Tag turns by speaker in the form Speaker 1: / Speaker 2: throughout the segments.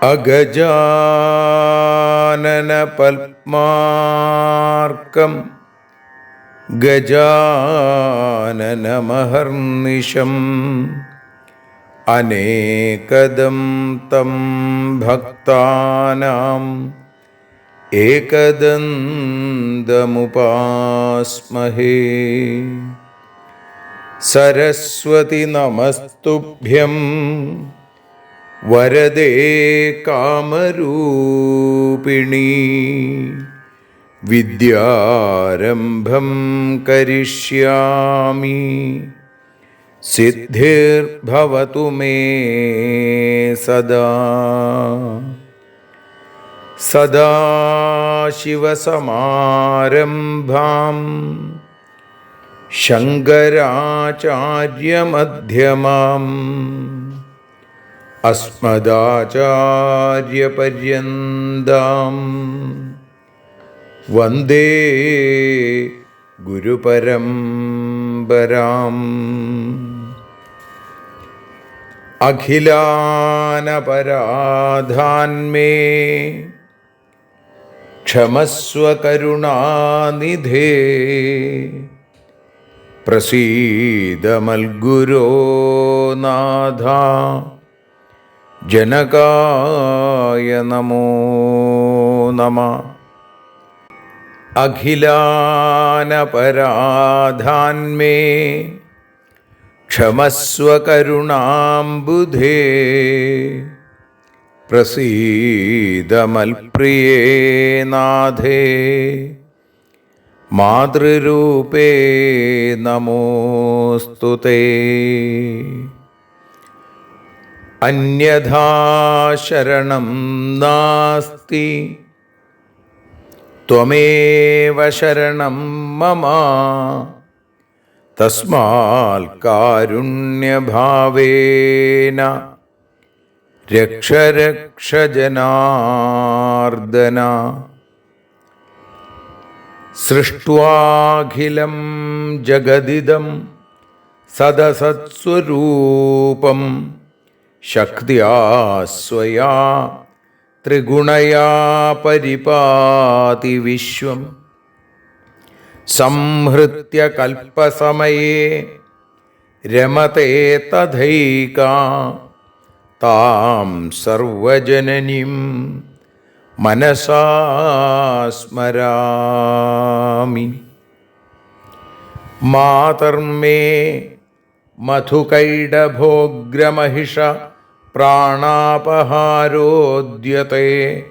Speaker 1: അഗജാനന പത്മാർക്കം ഗജാനനമഹർനിശം അനേകദം തം ഭക്താനാം ഏകദന്തമുപാസ്മഹേ. സരസ്വതി നമസ്തുഭ്യം വരദേ കാമരൂപിണീ. വിദ്യാരംഭം കരിഷ്യാമി സിദ്ധിർഭവതു മേ സദാ. സദാശിവസമാരംഭാം ശങ്കരാചാര്യമധ്യമാം അസ്മദാചാര്യപര്യന്താം വന്ദേ ഗുരുപരമ്പരാം. അഖിലാനപരാധാന്മേ ക്ഷമസ്വ കരുണാനിധേ. പ്രസീദ മൽഗുരോ നാഥ ജനകായ നമോ നമഃ. അഖിലാനപരാധാന്മേ ക്ഷമസ്വ കരുണാംബുധേ. പ്രസീദ മൽപ്രിയേ നാഥേ മാതൃരൂപേ നമോസ്തുതേ. അന്യഥാ ശരണം നാസ്തി ത്വമേവ ശരണം മമ. തസ്മാൽ കാരുണ്യഭാവേന രക്ഷ രക്ഷ ജനാർദ്ദന. സൃഷ്ട്വാഖിലം ജഗദിദം സദസത്സ്വരൂപം ശക്തിയാ സ്വയാ ത്രിഗുണയാ പരിപാതി വിശ്വം. സംഹൃത്യ കൽപ്പസമയേ രമതേ തഥൈകാ. താം സർവജനനീം മനസാ സ്മരാമി. മാതർമേ മധുകൈടഭോഗ്രമഹിഷ പ്രാണാപഹാരോദ്യത്തെ.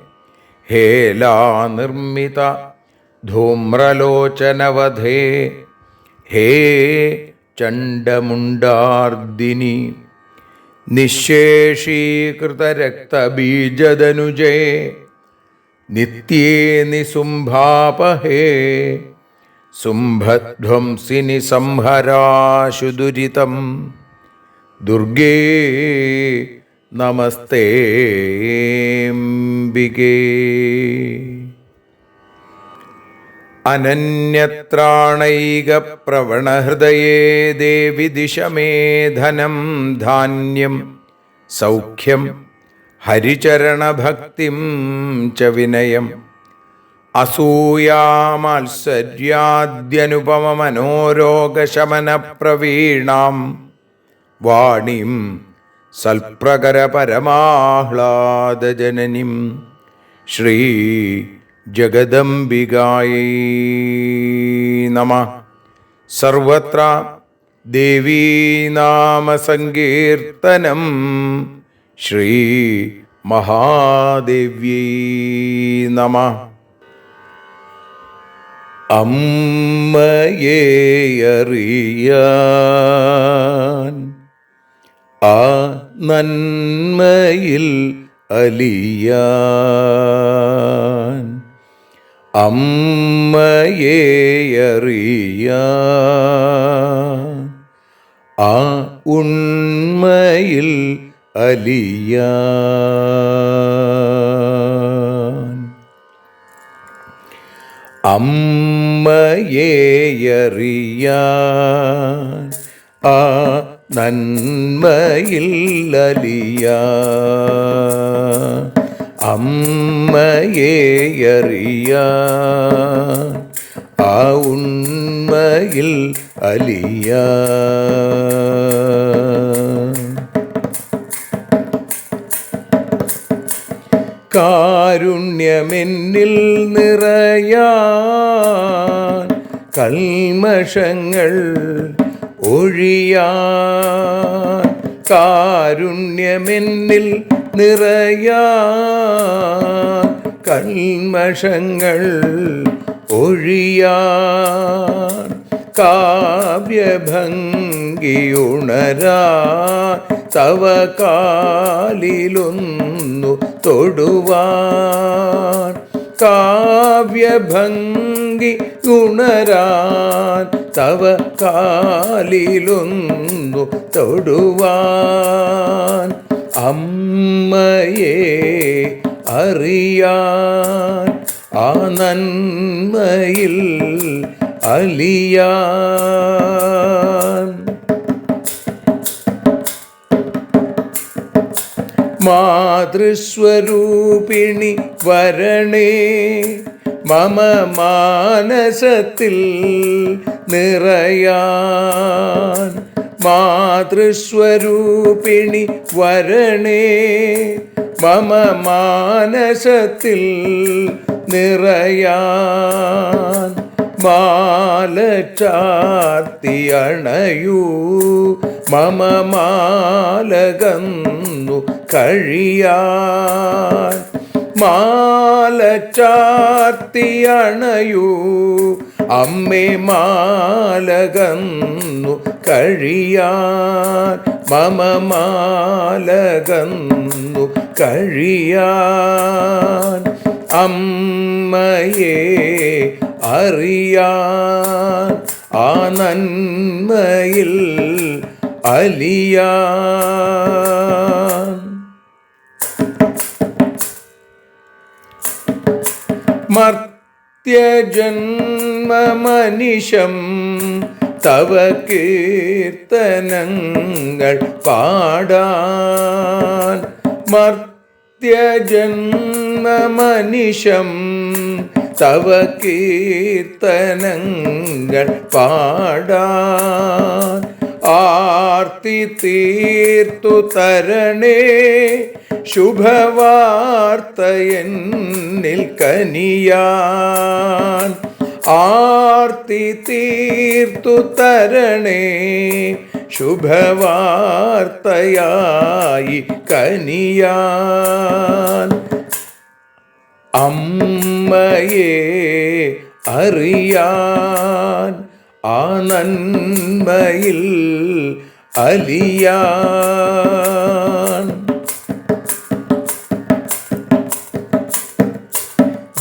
Speaker 1: ഹേലാനിർമ്മിത ധൂമ്രലോചനവധേ. ഹേ ചണ്ഡമുണ്ഡാർദിനി. നിശേഷീകൃതരക്തബീജദനുജേ നിത്യേ നിസുംഭാപഹേ. സുംഭധ്വംസിനി സംഹരാശു ദുരിതം. ദുർഗേ നമസ്തേംബികേ. അനന്യത്രാണൈകപ്രവണഹൃദയേ ദേവി ദിശ മേ ധനം ധാന്യം സൗഖ്യം ഹരിചരണഭക്തിം ച വിനയം. അസൂയാമാത്സര്യാദ്യനുപമമനോരോഗശമനപ്രവീണാം വാണീം സൽപ്രകരപരമാഹ്ലാദജനനീം ശ്രീ ജഗദംബികായൈ നമഃ. സർവത്ര ദേവീനാമസങ്കീർത്തനം ശ്രീ മഹാദേവ്യൈ നമഃ. അമ്മയെ അറിയാൻ ആ നന്മയിൽ അലിയാൻ, അമ്മയെ അറിയാൻ ആ ഉണ്മയിൽ അലിയാൻ, അമ്മയെ അറിയാൻ ആ നന്മയിൽ അലിയാൻ, അമ്മയെ അറിയാൻ ആ ഉണ്മയിൽ അലിയാൻ. കാരുണ്യമെന്നിൽ നിറയാൻ, കൽമഷങ്ങൾ ഒഴിയാൻ, കാരുണ്യമെന്നിൽ നിറയാൻ, കൽമഷങ്ങൾ ഒഴിയാൻ, കാവ്യഭംഗിയുണരാൻ തവ കാലിലൊന്നു തൊടുവാൻ, കാവ്യഭംഗി ഉണരാൻ തവ കാലിലൊന്നു തൊടുവാൻ, അമ്മയെ അറിയാൻ ആ നന്മയിൽ അലിയാൻ. മാതൃസ്വരൂപിണി വരണേ മമ മാനസത്തിൽ നിറയാൻ, മാതൃസ്വരൂപിണി വരണേ മമ മാനസത്തിൽ നിറയാൻ, മാല ചാർത്തി അണയൂ മമ മാലകന്നു കഴിയാൻ, മാല ചാർത്തി അണയൂ അമ്മേ മാലകന്നു കഴിയാൻ, മമ മാലകന്നു കഴിയാൻ, അമ്മയെ അറിയാൻ ആ നന്മയിൽ അലിയാൻ. മർത്യജന്മമനിശം തവ കീർത്തനങ്ങൾ പാടാൻ, മർത്യജന്മമനിശം തവ കീർത്തനങ്ങൾ പാടാൻ, ആർത്തി തീർത്തു തരണേ ശുഭവാർത്തയെന്നിൽ കനിയാൻ, ആർത്തി തീർത്തു തരണേ ശുഭവാർത്തയായി കനിയാൻ, അമ്മയെ അറിയാൻ ആ നന്മയിൽ അലിയാൻ.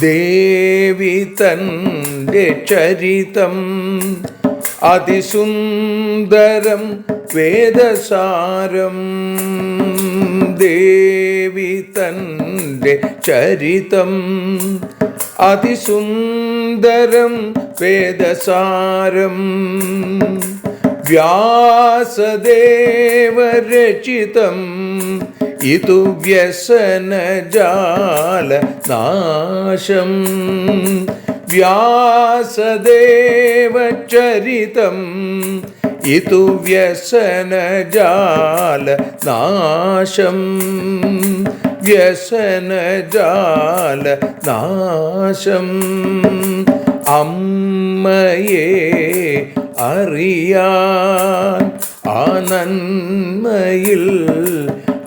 Speaker 1: ദേവി തൻ്റെ ചരിതം അതിസുന്ദരം വേദസാരം, ദേവി തൻ്റെ ചരിതം അതിസുന്ദരം വേദസാരം, വ്യാസദേവരചിതം ഇതു വ്യസനജാല നാശം, വ്യാസദേവചരിതം ഇതു വ്യസനജാല നാശം, വ്യസനജാല നാശം, അമ്മയെ അറിയാൻ ആ നന്മയിൽ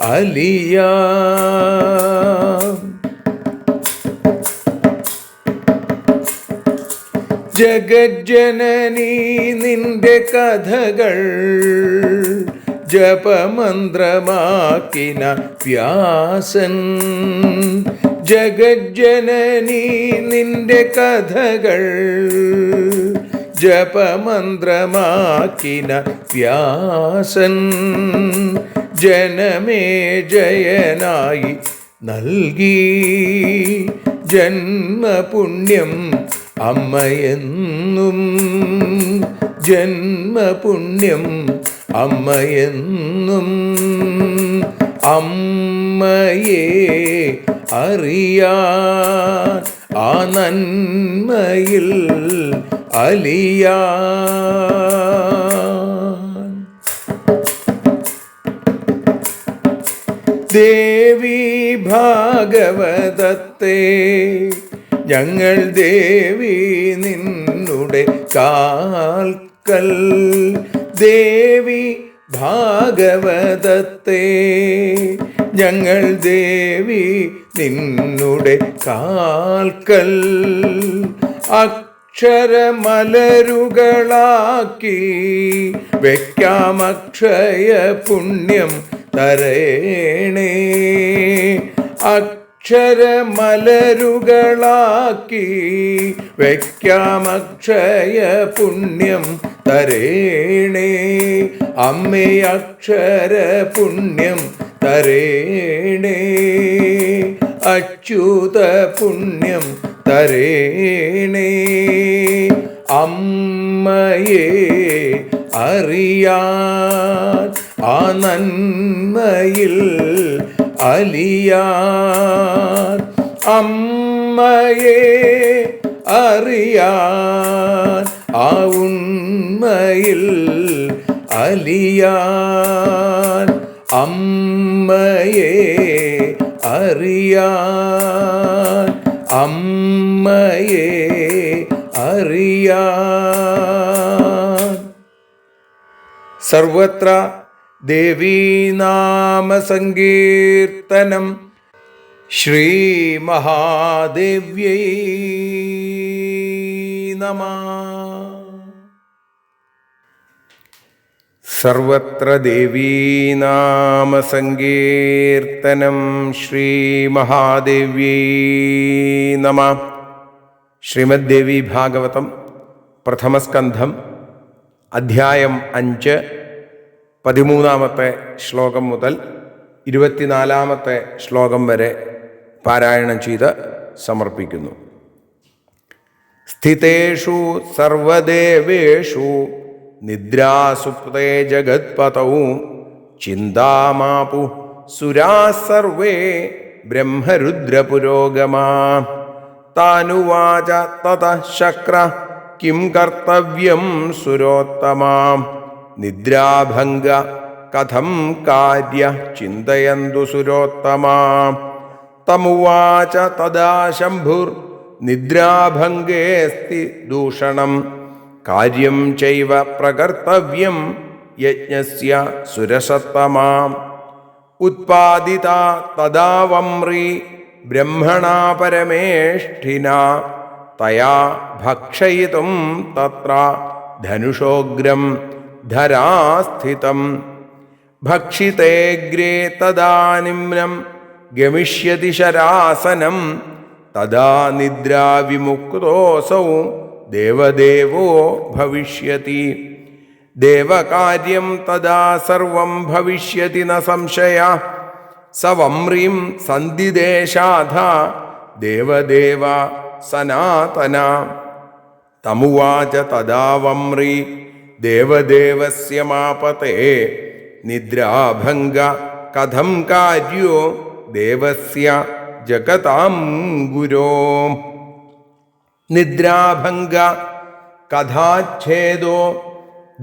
Speaker 1: അലിയാൻ. ജഗജ്ജനനീ നിന്റെ കഥകൾ ജപമന്ത്രമാക്കിന വ്യാസൻ. ജഗജ്ജനനീ നിന്റെ കഥകൾ ജപമന്ത്രമാക്കിന വ്യാസൻ. ജനമേ ജയനായി നൽകി ജന്മപുണ്യം അമ്മയെന്നും. ജന്മപുണ്യം അമ്മയെന്നും. അമ്മയെ അറിയാൻ ആ നന്മയിൽ അലിയാൻ. ദേവി ഭാഗവതത്തെ ഞങ്ങൾ ദേവി നിന്നുടെ കാൽക്കൽ. ദേവി ഭാഗവതത്തെ ഞങ്ങൾ ദേവി നിന്നുടെ കാൽക്കൽ. അക്ഷരമലരുകളാക്കി വയ്ക്കാം അക്ഷയ പുണ്യം തരേണേ. അക്ഷരമലരുകളാക്കി വയ്ക്കാം അക്ഷയ പുണ്യം തരേണേ. അമ്മേ അക്ഷര പുണ്യം തരേണേ. അച്യുത പുണ്യം തരേണേ. അമ്മയെ അറിയാൻ ആ നന്മയിൽ അലിയാൻ. അമ്മയെ അറിയാൻ ആ ഉണ്മയിൽ അലിയാൻ. അമ്മയെ അറിയാൻ. അമ്മയെ അറിയാൻ. സർവത്ര ദേവീനാമസങ്കീർത്തനം. ശ്രീ മഹാദേവ്യൈ നമഃ. സർവത്ര ദേവീനാമസങ്കീർത്തനം. ശ്രീ മഹാദേവ്യൈ നമഃ. ശ്രീമദ് ദേവി ഭാഗവതം പ്രഥമസ്കന്ധം അധ്യായം 5 13-ാമത്തെ ശ്ലോകം മുതൽ 24-ാമത്തെ ശ്ലോകം വരെ പാരായണം ചെയ്ത് സമർപ്പിക്കുന്നു. സ്ഥിതേഷു സർവദേവേഷു നിദ്രാസുപ്തേ ജഗത്പതൗ ചിന്താമാപു സുരാഃ സർവേ ബ്രഹ്മരുദ്രപുരോഗമാ. താനുവാച തതഃ ശക്ര കിം കർത്തവ്യം സുരോത്തമാ. നിദ്രാഭംഗ കഥം കാര്യ ചിന്തയന്തു സുരോത്തമാ. തമുവാച തദാ ശംഭുർ നിദ്രാഭംഗേസ്തി ദൂഷണം. കാര്യം ചൈവ പ്രകർത്തവ്യം യജ്ഞസ്യ സുരസത്തമാ. ഉത്പാദിതാ തദാ വമ്രി ബ്രഹ്മണാ പരമേഷ്ഠിനാ. തയാ ഭക്ഷയിതും തത്ര ധനുഷോഗ്രം ധരാസ്ഥിതം. ഭക്ഷിതേഗ്രേ തദാ നിമ്നം ഗമിഷ്യതി ശരാസനം. തദാ നിദ്രാവിമുക്തോസൗ ദേവദേവോ ഭവിഷ്യതി. ദേവകാര്യം തദാ സർവം ഭവിഷ്യതി ന സംശയ. സ വമ്രീം സന്ധിദേശാധ ദേവദേവ സനാതന. തമുവാച തദാ വമ്രി ദേവദേവസ്യ മാപതേ. നിദ്രാഭംഗ കഥം കാര്യോ ദേവസ്യ ജഗതാം ഗുരോ. നിദ്രാഭംഗ കഥാച്ഛേദോ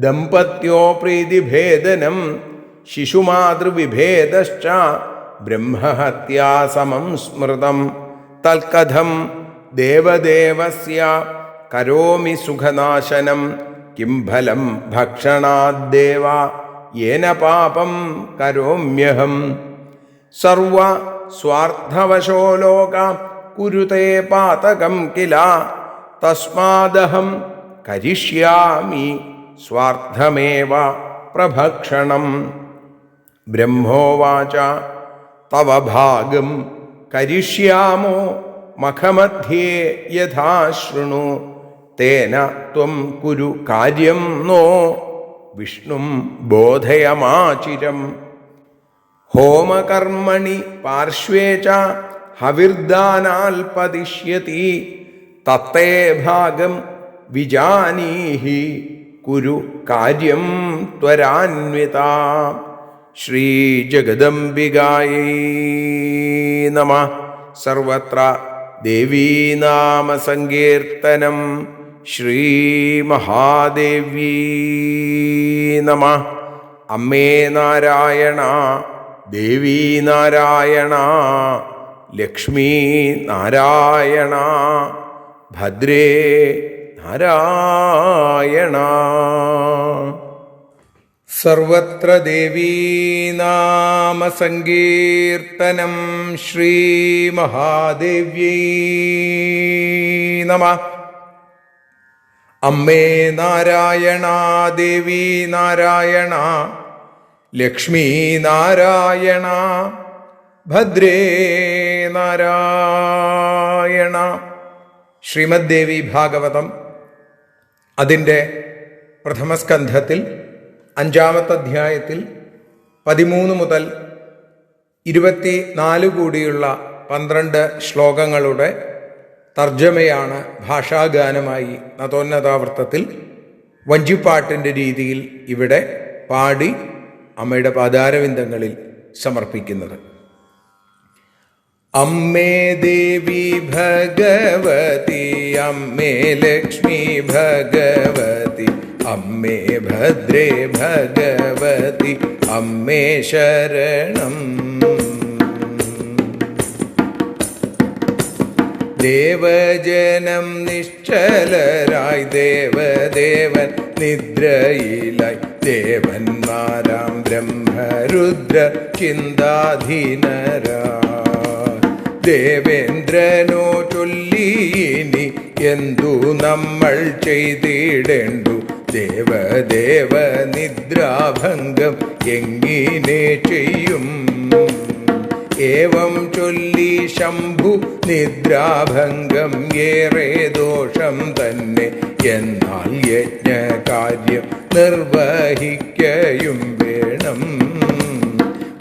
Speaker 1: ദമ്പത്യോ പ്രീതിഭേദനം. ശിശുമാതൃവിഭേദശ്ച ബ്രഹ്മഹത്യാ സമം സ്മൃതം. തൽക്കഥം ദേവദേവസ്യ കരോമി സുഖനാശനം. കിം ഫലം ഭക്ഷണാദ്ദേവ യേന പാപം കരോമ്യഹം. സർവ സ്വാർത്ഥവശോ ലോക കുരുതേ പാതകം കില. തസ്മാദഹം കരിഷ്യാമി സ്വാർത്ഥമേവ പ്രഭക്ഷണം. ബ്രഹ്മോവാച തവ ഭാഗം കരിഷ്യാമോ മഖമധ്യേ യഥാ ശൃണു. തേന ത്വം കുരു കാര്യം നോ വിഷ്ണും ബോധയമാചിരം. ഹോമകർമ്മണി പാർശ്വേ ച ഹവിർദാനാൽപതിഷ്യതി. തത്തേ ഭാഗം വിജാനീഹി കുരു കാര്യം ത്വരാന്വിതാ. ശ്രീജഗദംബികായൈ നമഃ. സർവത്ര ദേവീനാമസങ്കീർത്തനം. ശ്രീമഹാദേവ്യൈ നമഃ. അമ്മേ നാരായണ, ദേവീ നാരായണ, ലക്ഷ്മീ നാരായണ, ഭദ്രേ നാരായണ. സർവത്ര ദേവീനാമസങ്കീർത്തനം. ശ്രീമഹാദേവ്യൈ നമഃ. അമ്മേ നാരായണ, ദേവീ നാരായണ, ലക്ഷ്മീ നാരായണ, ഭദ്രേ നാരായണ. ശ്രീമദ് ദേവി ഭാഗവതം അതിൻ്റെ പ്രഥമസ്കന്ധത്തിൽ 5-ാമത്തെ അധ്യായത്തിൽ 13 മുതൽ 24 കൂടിയുള്ള 12 ശ്ലോകങ്ങളുടെ തർജ്ജമയാണ് ഭാഷാഗാനമായി നതോന്നതാവൃത്തത്തിൽ വഞ്ചിപ്പാട്ടിൻ്റെ രീതിയിൽ ഇവിടെ പാടി അമ്മയുടെ പാദാരവിന്ദങ്ങളിൽ സമർപ്പിക്കുന്നത്. അമ്മേ ദേവി ഭഗവതി, അമ്മേ ലക്ഷ്മി ഭഗവതി, അമ്മേ ഭദ്രേ ഭഗവതി, അമ്മേ ശരണം. ദേവജനം നിശ്ചലരായി ദേവദേവൻ നിദ്രയിലായി. ദേവന്മാരാം ബ്രഹ്മരുദ്ര ചിന്താധീനരാ. ദേവേന്ദ്രനോ ചൊല്ലിയിനി എന്തു നമ്മൾ ചെയ്തിടേണ്ടു. ദേവദേവ നിദ്രാഭംഗം എങ്ങിനെ ചെയ്യും. ഏവം ചൊല്ലി ശംഭു നിദ്രാഭംഗം ഏറെ ദോഷം തന്നെ. എന്നാൽ യജ്ഞകാര്യം നിർവഹിക്കയും വേണം.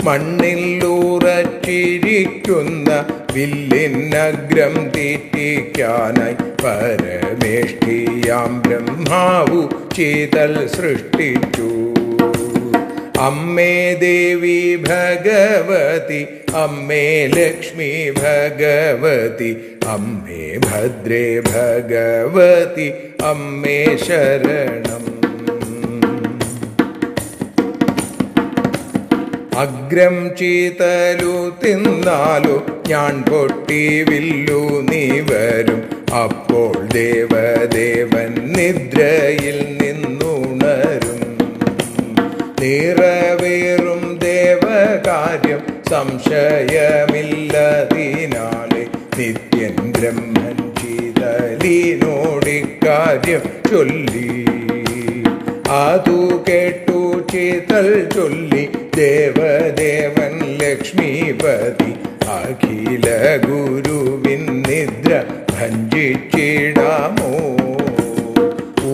Speaker 1: മണ്ണിലൂറച്ചിരിക്കുന്ന വില്ലിനഗ്രം തീറ്റിക്കാനായി പരമേഷ്ഠിയാം ബ്രഹ്മാവു ചീതൽ സൃഷ്ടിച്ചു. അമ്മേ ദേവി ഭഗവതി, അമ്മേ ലക്ഷ്മി ഭഗവതി, അമ്മേ ഭദ്രേ ഭഗവതി, അമ്മേ ശരണം. അഗ്രം ചീതലു തിന്നാലു ഞാൻ പൊട്ടി വില്ലു നീ വരും. അപ്പോൾ ദേവദേവൻ നിദ്രയിൽ നിന്നുണരും. നിറവേറും ദേവകാര്യം സംശയമില്ലതിനാലെ. നിത്യൻ ബ്രഹ്മൻ ചീതലിനോടിക്കാര്യം ചൊല്ലി. അതു കേട്ടു ചീതൽ ചൊല്ലി ദേവദേവൻ ലക്ഷ്മീപതി. അഖില ഗുരുവിൻ നിദ്ര ഭഞ്ജിച്ചിടാമോ.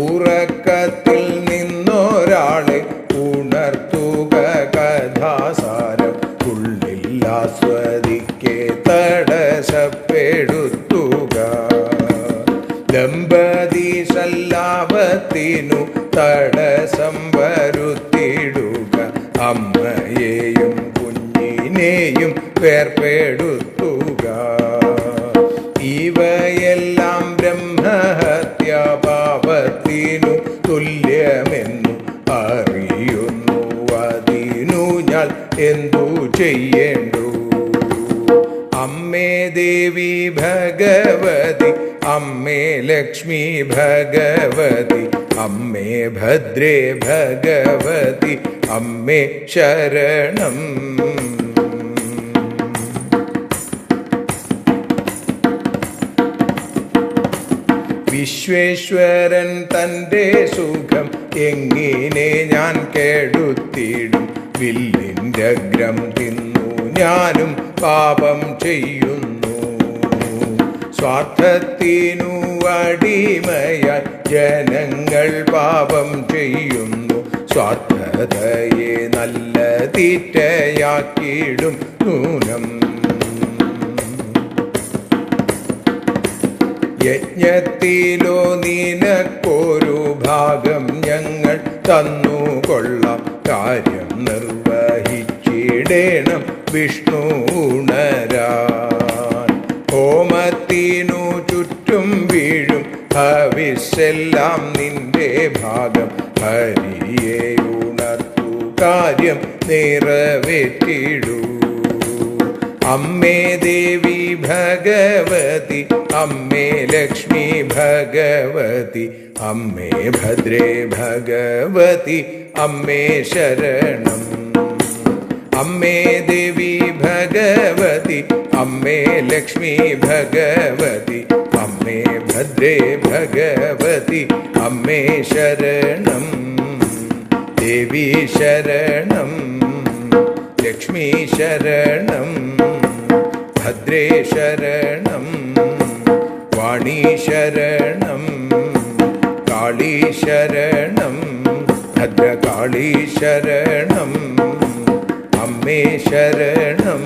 Speaker 1: ഉറക്കത്തിൽ നിന്നൊരാളെ ഉണർത്തുക കഥാസാരം. ഉള്ളിൽ ആസ്വദിക്കെ തടസ്സപ്പെടുത്തുക. ദമ്പതി സല്ലാപത്തിനു തടസ്സം വരുത്തിടുക. അമ്മയെയും കുഞ്ഞിനെയും വേർപെടുത്തുക. ഇവയെല്ലാം ബ്രഹ്മഹത്യാ പാപത്തിനു തുല്യമെന്നു അറിയുന്നു. അതിനു ഞാൻ എന്തു ചെയ്യേണ്ടു. അമ്മേ ദേവി ഭഗവതി, അമ്മേ ലക്ഷ്മി ഭഗവതി, അമ്മേ ഭദ്രേ ഭഗവതി, അമ്മേ ശരണം. വിശ്വേശ്വരൻ തൻ്റെ സുഖം എങ്ങനെ ഞാൻ കേടുത്തിടും. വില്ലിൻ്റെ അഗ്രം തിന്നു ഞാനും പാപം ചെയ്യുന്നു. സ്വാർത്ഥത്തിനു അടിമയായി ജനങ്ങൾ പാപം ചെയ്യുന്നു. സ്വാർത്ഥതയെ നല്ല തീറ്റയാക്കിയിടും നൂനം. യജ്ഞത്തിലോ നിനക്കൊരു ഭാഗം ഞങ്ങൾ തന്നുകൊള്ളാം. കാര്യം നിർവഹിച്ചിടേണം വിഷ്ണു ഉണരാൻ. ഹോമത്തിനു ചുറ്റും വീഴും ഹവിസ്സെല്ലാം നിന്റെ ഭാഗം. ഹരിയെ ഉണർത്തു കാര്യം നിറവേറ്റിടൂ. അമ്മേ ദേവി ഭഗവതി, അമ്മേ ലക്ഷ്മി ഭഗവതി, അമ്മേ ഭദ്രേ ഭഗവതി, അമ്മേ ശരണം. അമ്മേ ദേവി ഭഗവതി, അമ്മേ ലക്ഷ്മി ഭഗവതി, അമ്മേ ഭദ്രേ ഭഗവതി, അമ്മേ ശരണം. ദേവി ശരണം, ലക്ഷ്മി ശരണം, ഭദ്രേ ശരണം, വാണി ശരണം, കാളി ശരണം, ഭദ്രകാളി ശരണം, അമ്മേ ശരണം,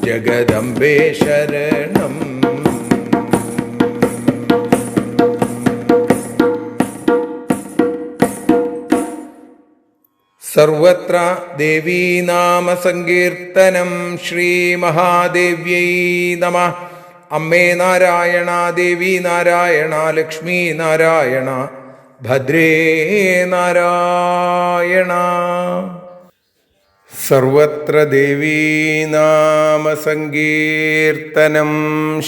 Speaker 1: ജഗദംബേ ശരണം. സർവത്ര ദേവീനാമസങ്കീർത്തനം. ശ്രീമഹാദേവ്യൈ നമഃ. അമ്മേ നാരായണ, ദേവി നാരായണ, ലക്ഷ്മി നാരായണ, ഭദ്രേ നാരായണ. സർവത്ര ദേവീനാമസങ്കീർത്തനം.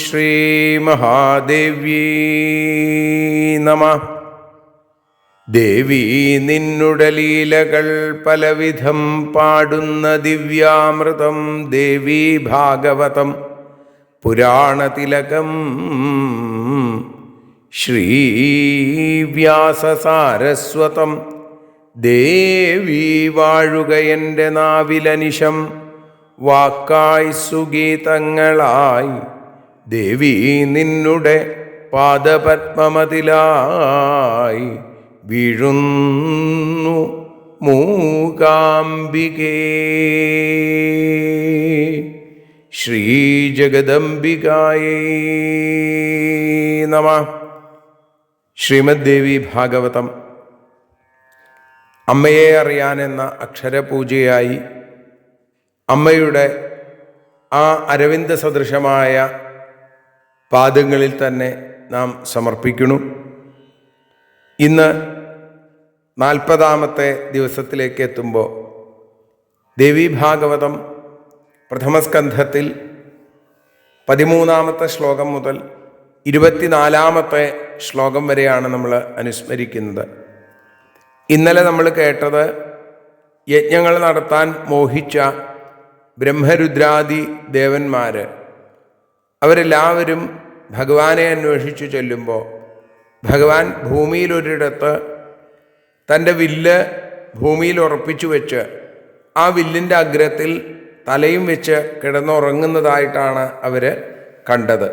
Speaker 1: ശ്രീമഹാദേവ്യൈ നമഃ. ദേവി നിന്നുടെ ലീലകൾ പലവിധം പാടുന്ന ദിവ്യാമൃതം. ദേവി ഭാഗവതം പുരാണതിലകം. ശ്രീവ്യാസസാരസ്വതം. ദേവി വാഴുക എൻ്റെ നാവിലനിശം. വാക്കായി സുഗീതങ്ങളായി ദേവി നിന്നുടെ പാദപത്മമതിലായി വീഴുന്നു മൂകാംബികേ. ശ്രീജഗദംബികായൈ നമഃ. ശ്രീമദ് ദേവി ഭാഗവതം അമ്മയെ അറിയാനെന്ന അക്ഷരപൂജയായി അമ്മയുടെ ആ അരവിന്ദ സദൃശമായ പാദങ്ങളിൽ തന്നെ നാം സമർപ്പിക്കുന്നു. ഇന്ന് 40ാമത്തെ ദിവസത്തിലേക്ക് എത്തുമ്പോൾ ദേവി ഭാഗവതം പ്രഥമസ്കന്ധത്തിൽ 13ാമത്തെ ശ്ലോകം മുതൽ 24ാമത്തെ ശ്ലോകം വരെയാണ് നമ്മൾ അനുസ്മരിക്കുന്നത്. ഇന്നലെ നമ്മൾ കേട്ടത് യജ്ഞങ്ങൾ നടത്താൻ മോഹിച്ച ബ്രഹ്മരുദ്രാദി ദേവന്മാർ അവരെല്ലാവരും ഭഗവാനെ അന്വേഷിച്ചു ചെല്ലുമ്പോൾ ഭഗവാൻ ഭൂമിയിലൊരിടത്ത് തൻ്റെ വില്ല് ഭൂമിയിൽ ഉറപ്പിച്ചു വെച്ച് ആ വില്ലിൻ്റെ അഗ്രത്തിൽ തലയും വെച്ച് കിടന്നുറങ്ങുന്നതായിട്ടാണ് അവർ കണ്ടത്.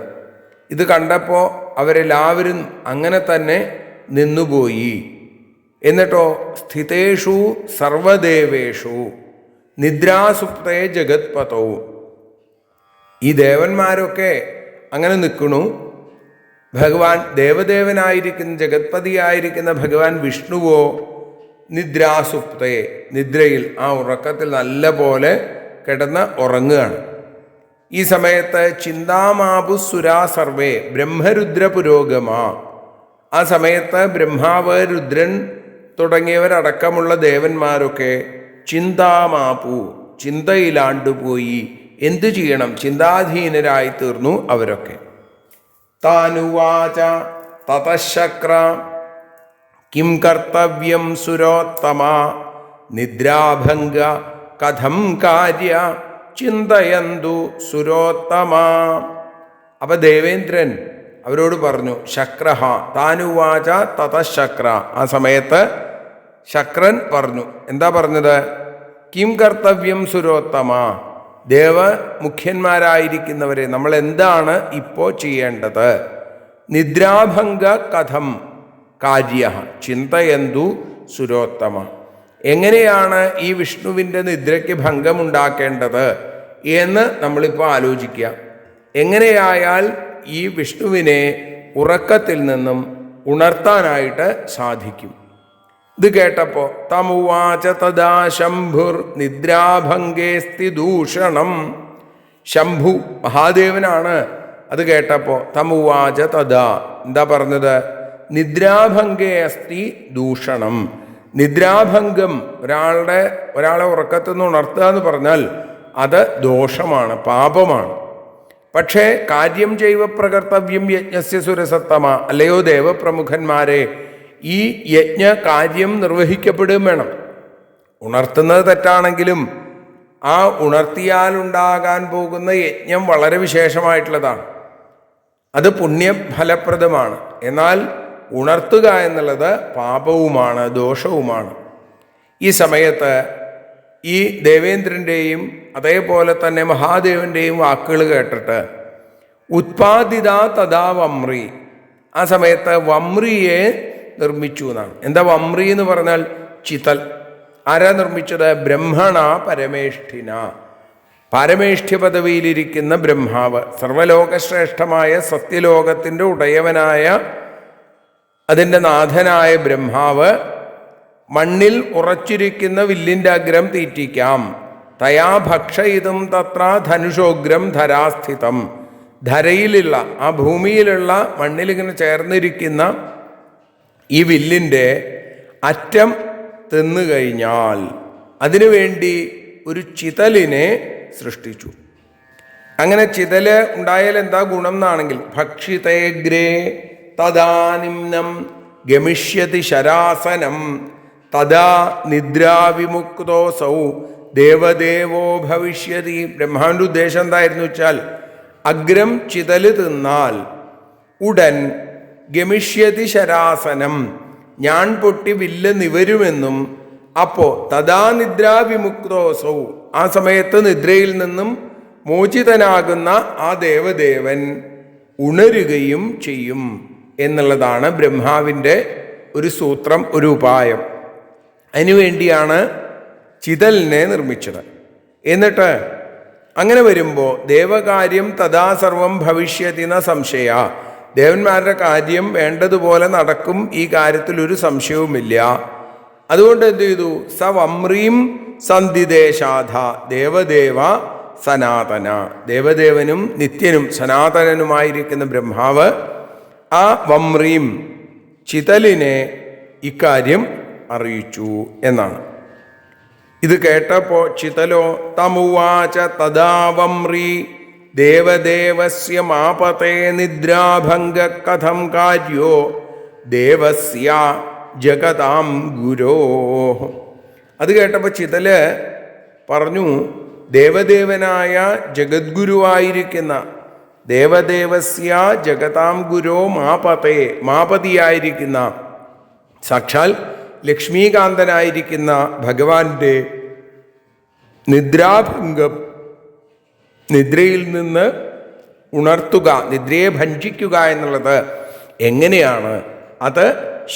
Speaker 1: ഇത് കണ്ടപ്പോൾ അവരെല്ലാവരും അങ്ങനെ തന്നെ നിന്നുപോയി. എന്നിട്ടോ സ്ഥിതേഷു സർവദേവേഷു നിദ്രാസുപ്തേ ജഗത്പതൗ. ഈ ദേവന്മാരൊക്കെ അങ്ങനെ നിൽക്കണു. ഭഗവാൻ ദേവദേവനായിരിക്കുന്ന ജഗത്പതിയായിരിക്കുന്ന ഭഗവാൻ വിഷ്ണുവോ നിദ്രാസുപ്തേ, നിദ്രയിൽ ആ ഉറക്കത്തിൽ നല്ല പോലെ കിടന്ന് ഉറങ്ങുകയാണ്. ഈ സമയത്ത് ചിന്താമാപുസുരാ സർവേ ബ്രഹ്മരുദ്ര പുരോഗമ. ആ സമയത്ത് ബ്രഹ്മാവ്, രുദ്രൻ തുടങ്ങിയവരടക്കമുള്ള ദേവന്മാരൊക്കെ ചിന്താമാപു, ചിന്തയിലാണ്ടുപോയി. എന്തു ചെയ്യണം? ചിന്താധീനരായി തീർന്നു അവരൊക്കെ. താനുവാച തതശക്ര കിം കർത്തവ്യം സുരോത്തമ നിദ്രാഭംഗ കഥം കാര്യ ചിന്തയന്തു സുരോത്തമ. അപ്പൊ ദേവേന്ദ്രൻ അവരോട് പറഞ്ഞു, ശക്രഹ താനുവാച തതശക്ര. ആ സമയത്ത് ശക്രൻ പറഞ്ഞു, എന്താ പറഞ്ഞത്? കിം കർത്തവ്യം സുരോത്തമ, ദേവമുഖ്യന്മാരായിരിക്കുന്നവരെ നമ്മൾ എന്താണ് ഇപ്പോൾ ചെയ്യേണ്ടത്? നിദ്രാഭംഗ കഥം കാര്യ ചിന്തയന്തു സുരോത്തമ. എങ്ങനെയാണ് ഈ വിഷ്ണുവിൻ്റെ നിദ്രയ്ക്ക് ഭംഗമുണ്ടാക്കേണ്ടത് എന്ന് നമ്മളിപ്പോൾ ആലോചിക്കുക. എങ്ങനെയായാൽ ഈ വിഷ്ണുവിനെ ഉറക്കത്തിൽ നിന്നും ഉണർത്താനായിട്ട് സാധിക്കും? ഇത് കേട്ടപ്പോൾ തമുവാച തദാ ശംഭുർ നിദ്രാഭംഗേസ്തി ദൂഷണം. ശംഭു മഹാദേവനാണ് അത് കേട്ടപ്പോൾ തമുവാച തദാ എന്താ പറഞ്ഞത്? നിദ്രാഭംഗേ അസ്തി ദൂഷണം. നിദ്രാഭംഗം, ഒരാളെ ഉറക്കത്തിൽ നിന്ന് ഉണർത്തുക എന്ന് പറഞ്ഞാൽ അത് ദോഷമാണ്, പാപമാണ്. പക്ഷേ കാര്യം ചെയ്വ പ്രകർത്തവ്യം യജ്ഞസ്യ സുരസത്തമ. അല്ലയോ ദേവപ്രമുഖന്മാരെ, ഈ യജ്ഞ കാര്യം നിർവഹിക്കപ്പെടുകയും വേണം. ഉണർത്തുന്നത് തെറ്റാണെങ്കിലും ആ ഉണർത്തിയാലുണ്ടാകാൻ പോകുന്ന യജ്ഞം വളരെ വിശേഷമായിട്ടുള്ളതാണ്. അത് പുണ്യഫലപ്രദമാണ്. എന്നാൽ ഉണർത്തുക എന്നുള്ളത് പാപവുമാണ്, ദോഷവുമാണ്. ഈ സമയത്ത് ഈ ദേവേന്ദ്രൻ്റെയും അതേപോലെ തന്നെ മഹാദേവൻ്റെയും വാക്കുകൾ കേട്ടിട്ട് ഉത്പാദിത തഥാ വമ്രി, ആ സമയത്ത് വമ്രിയെ നിർമ്മിച്ചു എന്നാണ്. എന്താ വമ്രി എന്ന് പറഞ്ഞാൽ? ചിതൽ. ആരാ നിർമ്മിച്ചത്? ബ്രഹ്മണ പരമേഷ്ഠിന, പാരമേഷ്ഠ്യ പദവിയിലിരിക്കുന്ന ബ്രഹ്മാവ്, സർവലോകശ്രേഷ്ഠമായ സത്യലോകത്തിൻ്റെ ഉടയവനായ അതിൻ്റെ നാഥനായ ബ്രഹ്മാവ് മണ്ണിൽ ഉറച്ചിരിക്കുന്ന വില്ലിൻ്റെ അഗ്രം തീറ്റിക്കാം. തയാ ഭക്ഷയിതും തത്ര ധനുഷോഗ്രം ധരാസ്ഥിതം. ധരയിലുള്ള, ആ ഭൂമിയിലുള്ള മണ്ണിലിങ്ങനെ ചേർന്നിരിക്കുന്ന ഈ വില്ലിൻ്റെ അറ്റം തിന്നു കഴിഞ്ഞാൽ അതിനുവേണ്ടി ഒരു ചിതലിനെ സൃഷ്ടിച്ചു. അങ്ങനെ ചിതല് ഉണ്ടായാൽ എന്താ ഗുണം എന്നാണെങ്കിൽ, ഭക്ഷിതേഗ്രേ തദാ നിമ്നം ഗമിഷ്യതി ശരാസനം തദാ നിദ്രാവിമുക്തോസൗ ദേവദേവോ ഭവിഷ്യതി. ബ്രഹ്മാവിൻ്റെ ഉദ്ദേശം എന്തായിരുന്നു വെച്ചാൽ, അഗ്രം ചിതല് തിന്നാൽ ഉടൻ ഗമിഷ്യതി ശരാസനം, ഞാൻ പൊട്ടി വില്ല് നിവരുമെന്നും, അപ്പോൾ തദാ നിദ്രാവിമുക്തോസൗ, ആ സമയത്ത് നിദ്രയിൽ നിന്നും മോചിതനാകുന്ന ആ ദേവദേവൻ ഉണരുകയും ചെയ്യും എന്നുള്ളതാണ് ബ്രഹ്മാവിൻ്റെ ഒരു സൂത്രം, ഒരു ഉപായം. അതിനുവേണ്ടിയാണ് ചിതലിനെ നിർമ്മിച്ചത്. എന്നിട്ട് അങ്ങനെ വരുമ്പോൾ ദേവകാര്യം തഥാ സർവം ഭവിഷ്യതി ന സംശയ, ദേവന്മാരുടെ കാര്യം വേണ്ടതുപോലെ നടക്കും, ഈ കാര്യത്തിൽ ഒരു സംശയവുമില്ല. അതുകൊണ്ട് എന്ത് ചെയ്തു? സ വമ്രീം സന്ധിദേശാധ ദേവദേവ സനാതന, ദേവദേവനും നിത്യനും സനാതനനുമായിരിക്കുന്ന ബ്രഹ്മാവ് ആ വമ്രീം ചിതലിനെ ഇക്കാര്യം അറിയിച്ചു എന്നാണ്. ഇത് കേട്ടപ്പോൾ ചിതലോ തമുവാച തദാ വമ്രീ ദേവദേവസ്യ മാപതേ നിദ്രാഭംഗ കഥം കാര്യോ ദേവസ്യ ജഗതാം ഗുരോ. അത് കേട്ടപ്പോൾ ചിതല് പറഞ്ഞു, ദേവദേവനായ ജഗദ്ഗുരുവായിരിക്കുന്ന ദേവദേവസ്യ ജഗതാം ഗുരോ മാപതേ, മാപതിയായിരിക്കുന്ന സാക്ഷാൽ ലക്ഷ്മീകാന്തനായിരിക്കുന്ന ഭഗവാന്റെ നിദ്രാഭംഗം, നിദ്രയിൽ നിന്ന് ഉണർത്തുക, നിദ്രയെ ഭഞ്ജിക്കുക എന്നുള്ളത് എങ്ങനെയാണ്, അത്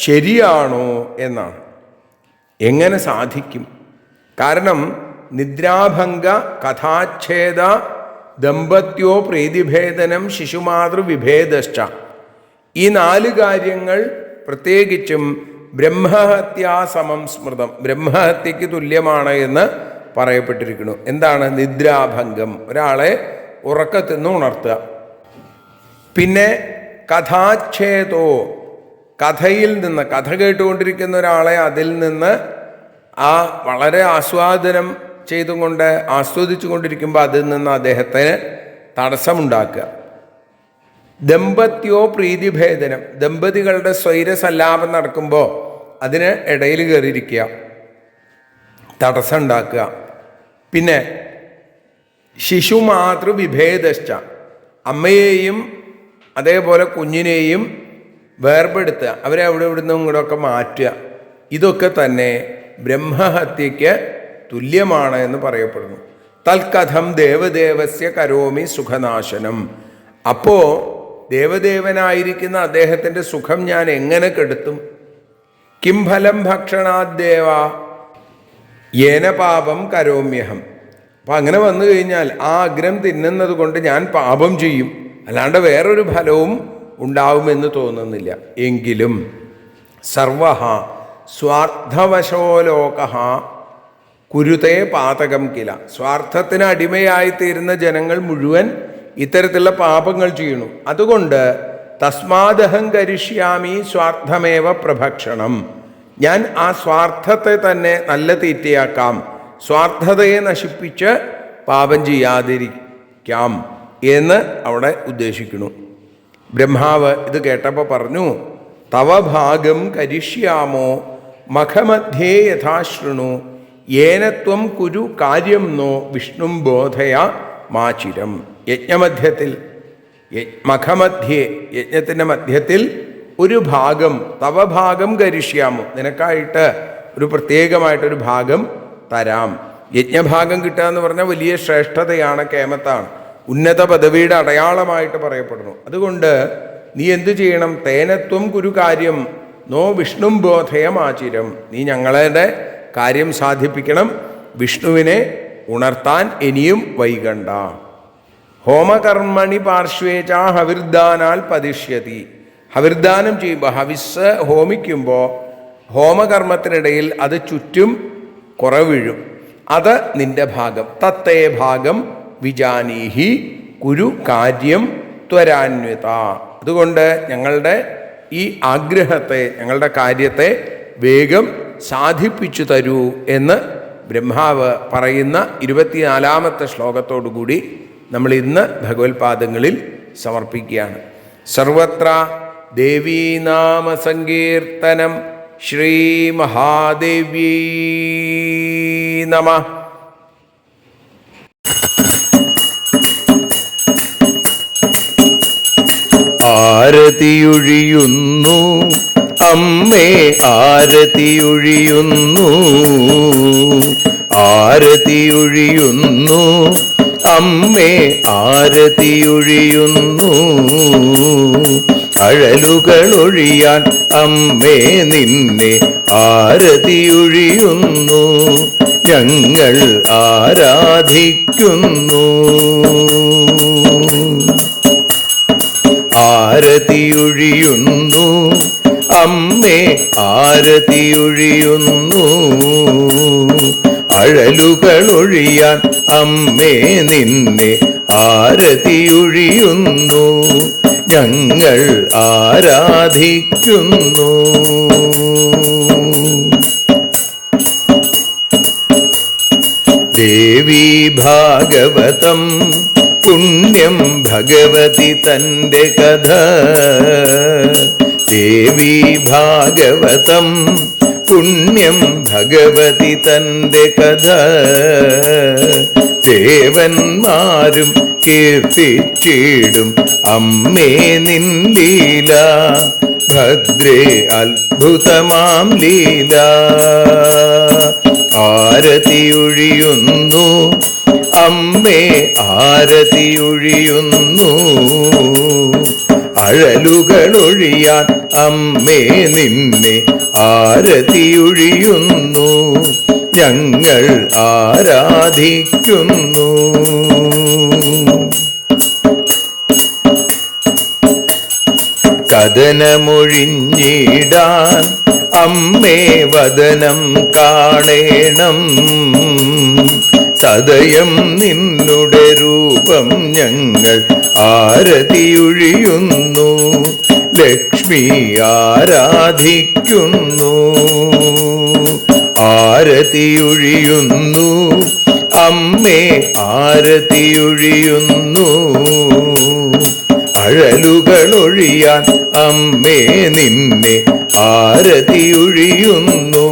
Speaker 1: ശരിയാണോ എന്നാണ്. എങ്ങനെ സാധിക്കും? കാരണം നിദ്രാഭംഗ കഥാച്ഛേദ ദമ്പത്യോ പ്രീതിഭേദനം ശിശുമാതൃവിഭേദശ്ച, ഈ 4 കാര്യങ്ങൾ പ്രത്യേകിച്ചും ബ്രഹ്മഹത്യാ സമം സ്മൃതം, ബ്രഹ്മഹത്യയ്ക്ക് തുല്യമാണ് എന്ന് പറയപ്പെട്ടിരിക്കുന്നു. എന്താണ് നിദ്രാഭംഗം? ഒരാളെ ഉറക്കത്തിൽ നിന്ന് ഉണർത്തുക. പിന്നെ കഥാച്ഛേദോ, കഥയിൽ നിന്ന്, കഥ കേട്ടുകൊണ്ടിരിക്കുന്ന ഒരാളെ അതിൽ നിന്ന് ആ വളരെ ആസ്വാദനം ചെയ്തുകൊണ്ട് ആസ്വദിച്ചു കൊണ്ടിരിക്കുമ്പോൾ അതിൽ നിന്ന് അദ്ദേഹത്തിന് തടസ്സമുണ്ടാക്കുക. ദമ്പത്യോ പ്രീതിഭേദനം, ദമ്പതികളുടെ സ്വൈരസല്ലാപം നടക്കുമ്പോൾ അതിന് ഇടയിൽ കയറിയിരിക്കുക, തടസ്സം ഉണ്ടാക്കുക. പിന്നെ ശിശുമാതൃവിഭേദശ്ച, അമ്മയെയും അതേപോലെ കുഞ്ഞിനെയും വേർപെടുത്തുക, അവരെ അവിടെ ഇവിടുന്ന് ഇങ്ങോട്ടൊക്കെ മാറ്റുക, ഇതൊക്കെ തന്നെ ബ്രഹ്മഹത്യയ്ക്ക് തുല്യമാണ് എന്ന് പറയപ്പെടുന്നു. തൽക്കഥം ദേവദേവസ്യ കരോമി സുഖനാശനം. അപ്പോൾ ദേവദേവനായിരിക്കുന്ന അദ്ദേഹത്തിൻ്റെ സുഖം ഞാൻ എങ്ങനെ കെടുത്തും? കിം ഫലം ഭക്ഷണാദ്ദേവ യേന പാപം കരോമ്യഹം. അപ്പം അങ്ങനെ വന്നു കഴിഞ്ഞാൽ ആ അഗ്രം തിന്നുന്നത് കൊണ്ട് ഞാൻ പാപം ചെയ്യും, അല്ലാണ്ട് വേറൊരു ഫലവും ഉണ്ടാവുമെന്ന് തോന്നുന്നില്ല. എങ്കിലും സർവഹ സ്വാർത്ഥവശോ ലോകഃ കുരുതേ പാതകം കില. സ്വാർത്ഥത്തിന് അടിമയായിത്തീരുന്ന ജനങ്ങൾ മുഴുവൻ ഇത്തരത്തിലുള്ള പാപങ്ങൾ ചെയ്യുന്നു. അതുകൊണ്ട് തസ്മാദഹം കരിഷ്യാമി സ്വാർത്ഥമേവ പ്രഭക്ഷണം. ഞാൻ ആ സ്വാർത്ഥത്തെ തന്നെ നല്ല തീറ്റയാക്കാം, സ്വാർത്ഥതയെ നശിപ്പിച്ച് പാപം ചെയ്യാതിരിക്കാം എന്ന് അവിടെ ഉദ്ദേശിക്കുന്നു. ബ്രഹ്മാവ് ഇത് കേട്ടപ്പോൾ പറഞ്ഞു, തവ ഭാഗം കരിഷ്യാമോ മഖമധ്യേ യഥാശൃണു യേനത്വം കുരു കാര്യം നോ വിഷ്ണും ബോധയ മാചിരം. യജ്ഞമധ്യത്തിൽ മഖമധ്യേ, യജ്ഞത്തിൻ്റെ മധ്യത്തിൽ ഒരു ഭാഗം, തവ ഭാഗം കരിഷ്യാമോ, നിനക്കായിട്ട് ഒരു പ്രത്യേകമായിട്ടൊരു ഭാഗം തരാം. യജ്ഞഭാഗം കിട്ടുക എന്ന് പറഞ്ഞാൽ വലിയ ശ്രേഷ്ഠതയാണ്, കേമത്താണ്, ഉന്നത പദവിയുടെ അടയാളമായിട്ട് പറയപ്പെടുന്നു. അതുകൊണ്ട് നീ എന്തു ചെയ്യണം? തേനത്വം കുരു കാര്യം നോ വിഷ്ണും ബോധയം ആചിരം. നീ ഞങ്ങളുടെ കാര്യം സാധിപ്പിക്കണം, വിഷ്ണുവിനെ ഉണർത്താൻ ഇനിയും വൈകണ്ട. ഹോമകർമ്മണി പാർശ്വേച ഹവിർദാനാൽ പതിഷ്യതി. ഹവിർദാനം ചെയ്യുമ്പോൾ, ഹവിസ് ഹോമിക്കുമ്പോൾ ഹോമകർമ്മത്തിനിടയിൽ അത് ചുറ്റും കുറവിഴും, അത് നിന്റെ ഭാഗം. തത്തേ ഭാഗം വിജാനീഹി കുരു കാര്യം ത്വരാന്വിത. അതുകൊണ്ട് ഞങ്ങളുടെ ഈ ആഗ്രഹത്തെ, ഞങ്ങളുടെ കാര്യത്തെ വേഗം സാധിപ്പിച്ചു തരൂ എന്ന് ബ്രഹ്മാവ് പറയുന്ന 24-ാമത്തെ ശ്ലോകത്തോടുകൂടി നമ്മൾ ഇന്ന് ഭഗവത്പാദങ്ങളിൽ സമർപ്പിക്കുകയാണ്. സർവത്ര ദേവീനാമ സങ്കീർത്തനം. ശ്രീ മഹാദേവ്യൈ നമഃ.
Speaker 2: ആരതിയൊഴിയുന്നു അമ്മേ, ആരതിയൊഴിയുന്നു, ആരതിയൊഴിയുന്നു അമ്മേ, ആരതിയൊഴിയുന്നു. അഴലുകളൊഴിയാൻ അമ്മേ നിന്നെ ആരതിയൊഴിയുന്നു, ഞങ്ങൾ ആരാധിക്കുന്നു. ആരതിയൊഴിയുന്നു അമ്മേ, ആരതിയൊഴിയുന്നു. അഴലുകളൊഴിയാൻ അമ്മേ നിന്നെ ആരതിയൊഴിയുന്നു, ഞങ്ങൾ ആരാധിക്കുന്നു. ദേവി ഭാഗവതം പുണ്യം ഭഗവതി തൻ്റെ കഥ. ദേവി ഭാഗവതം പുണ്യം ഭഗവതി തൻ്റെ കഥ. ദേവന്മാരും കീർത്തിച്ചിടും അമ്മേ നിൻ ലീല, ഭദ്രേ അത്ഭുതമാം ലീല. ആരതിയൊഴിയുന്നു അമ്മേ, ആരതിയൊഴിയുന്നു. അഴലുകളൊഴിയാൻ അമ്മേ നിന്നെ ആരതിയൊഴിയുന്നു, ഞങ്ങൾ ആരാധിക്കുന്നു. കഥനമൊഴിഞ്ഞിടാൻ അമ്മേ വദനം കാണേണം, സദയം നിന്നുടെ രൂപം ഞങ്ങൾ ആരതിയൊഴിയുന്നു, ലക്ഷ്മി ആരാധിക്കുന്നു. ആരതിയൊഴിയുന്നു അമ്മേ, ആരതിയൊഴിയുന്നു. അഴലുകളൊഴിയാൻ അമ്മേ നിന്നെ ആരതിയൊഴിയുന്നു,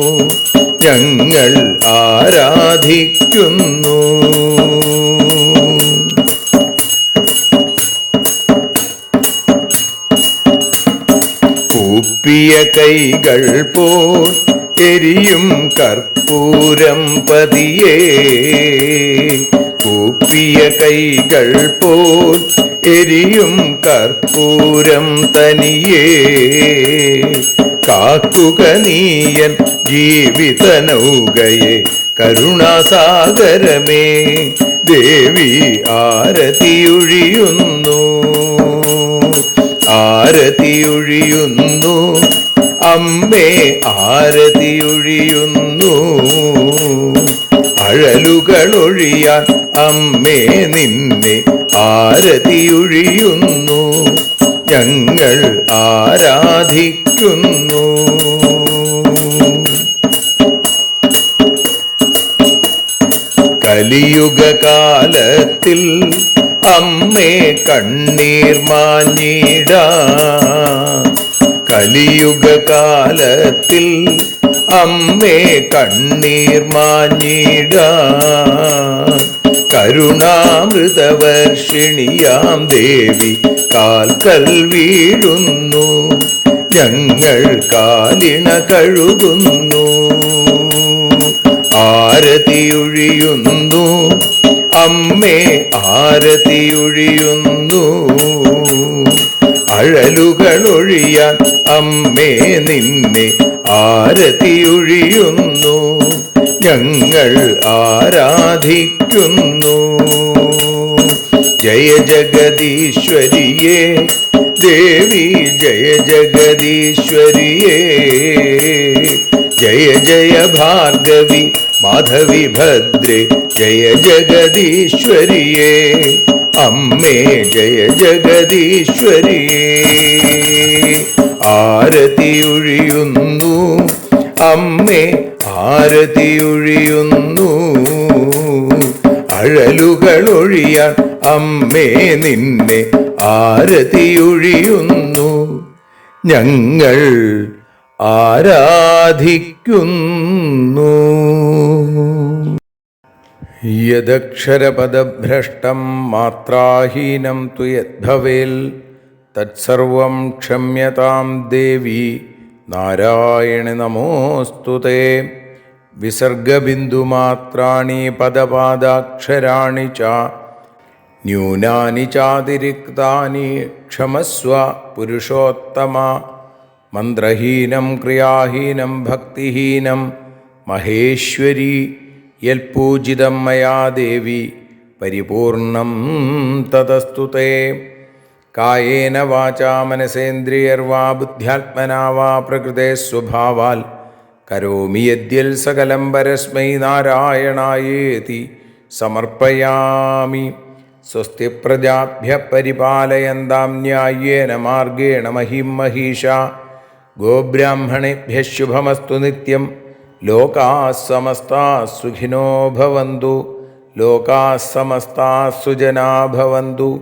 Speaker 2: ഞങ്ങൾ ആരാധിക്കുന്നു. കൂപ്പിയ കൈകൾ പോൽ എരിയും കർപ്പൂരം പതിയേ. കൂപ്പിയ കൈകൾ പോൽ എരിയും കർപ്പൂരം തനിയേ. കാക്കുക നീയൻ ജീവിത നൗകയെ കരുണാസാഗരമേ. ദേവി ആരതിയൊഴിയുന്നു, ആരതിയൊഴിയുന്നു. അമ്മേ ആരതിയൊഴിയുന്നു. അഴലുകളൊഴിയാൻ അമ്മേ നിന്നെ ആരതിയൊഴിയുന്നു. ഞങ്ങൾ ആരാധിക്കുന്നു. കലിയുഗകാലത്തിൽ അമ്മേ കണ്ണീർ മാഞ്ഞിടാൻ. കലിയുഗകാലത്തിൽ അമ്മേ കണ്ണീർ മാഞ്ഞിടാൻ. കരുണാമൃതവർഷിണിയാം ദേവി കാൽക്കൽ വീഴുന്നു. ഞങ്ങൾ കാലിണ കഴുകുന്നു. ആരതിയൊഴിയുന്നു അമ്മേ ആരതിയൊഴിയുന്നു. അഴലുകളൊഴിയാൻ അമ്മേ നിന്നെ ആരതിയൊഴിയുന്നു. ഞങ്ങൾ ആരാധിക്കുന്നു. ജയ ജഗദീശ്വരിയേ ദേവി ജയ ജഗദീശ്വരിയേ. ജയ ജയ ഭാർഗവി മാധവി ഭദ്രേ ജയ ജഗദീശ്വരിയേ. അമ്മേ ജയ ജഗദീശ്വരിയേ. ആരതിയൊഴിയുന്നു അമ്മേ ആരതിയൊഴിയുന്നു. അഴലുകളൊഴിയാൻ അമ്മേ നിന്നെ ആരതിയൊഴിയുന്നു. ഞങ്ങൾ ആരാധിക്കുന്നു.
Speaker 1: യദക്ഷരപദഭ്രഷ്ടം മാത്രാഹീനം തു യദ്ഭവേൽ തത്സർവം ക്ഷമ്യതാം ദേവി നാരായണി നമോസ്തുതേ. വിസർഗബിന്ദുമാത്രാണി പദപാദാക്ഷരാണി ച ന്യൂനാനി ചാതിരിക്താനി ക്ഷമസ്വ പുരുഷോത്തമ. മന്ത്രഹീനം ക്രിയാഹീനം ഭക്തിഹീനം മഹേശ്വരി യൽപൂജിതം മയാ ദേവി പരിപൂർണം തതസ്തുതേ. കായേന വാചാ മനസേന്ദ്രിയർവാ ബുദ്ധ്യാത്മനാ വാ പ്രകൃതേ സ്വഭാവാൽ കരോമി യദ്യൽ സകലം പരസ്മൈ നാരായണായേതി സമർപ്പയാമി. സ്വസ്തി പ്രജാഭ്യ പരിപാലയന്താം ന്യായേന മാർഗേണ മഹിം മഹീഷാ. ഗോബ്രാഹ്മണേഭ്യഃ ശുഭമസ്തു നിത്യം. ലോകാഃ സമസ്താഃ സുഖിനോ ഭവന്തു. ലോകാഃ സമസ്താഃ സുജനാ ഭവന്തു.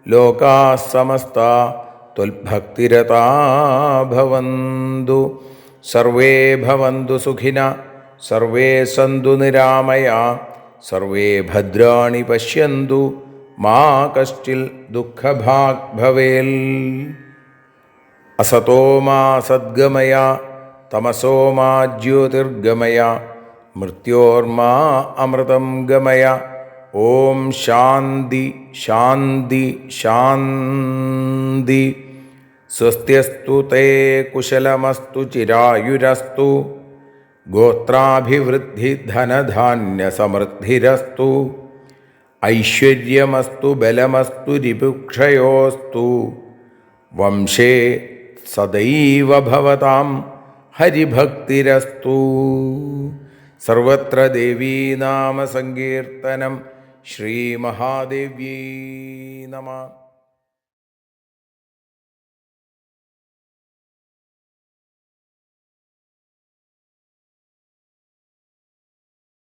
Speaker 1: ലോകാഃ സമസ്താഃ ത്വൽഭക്തിരതാ ഭവന്തു. സർവേ ഭവന്തു സുഖിനഃ സർവേ സന്തു നിരാമയാഃ. സർവേ ഭദ്രാണി പശ്യന്തു മാ കശ്ചിൽ ദുഃഖഭാഗ് ഭവേൽ. അസതോ മാ സദ്ഗമയ തമസോ മാ ജ്യോതിർഗമയ മൃത്യോർമാ അമൃതം ഗമയ. ഓം ശാന്തി ശാന്തി ശാന്തി. സ്വസ്ത്യസ്തു തേ കുശലമസ്തു ചിരായുരസ്തു. ഗോത്രാഭിവൃദ്ധി ധനധാന്യസമൃദ്ധിരസ്തു. ഐശ്വര്യമസ്തു ബലമസ്തു രിപുക്ഷയോസ്തു. വംശേ സദൈവ ഭവതാം ഹരിഭക്തിരസ്തു. സർവത്ര ദേവീനാമസങ്കീർത്തനം. ശ്രീമഹാദേവ്യൈ നമഃ.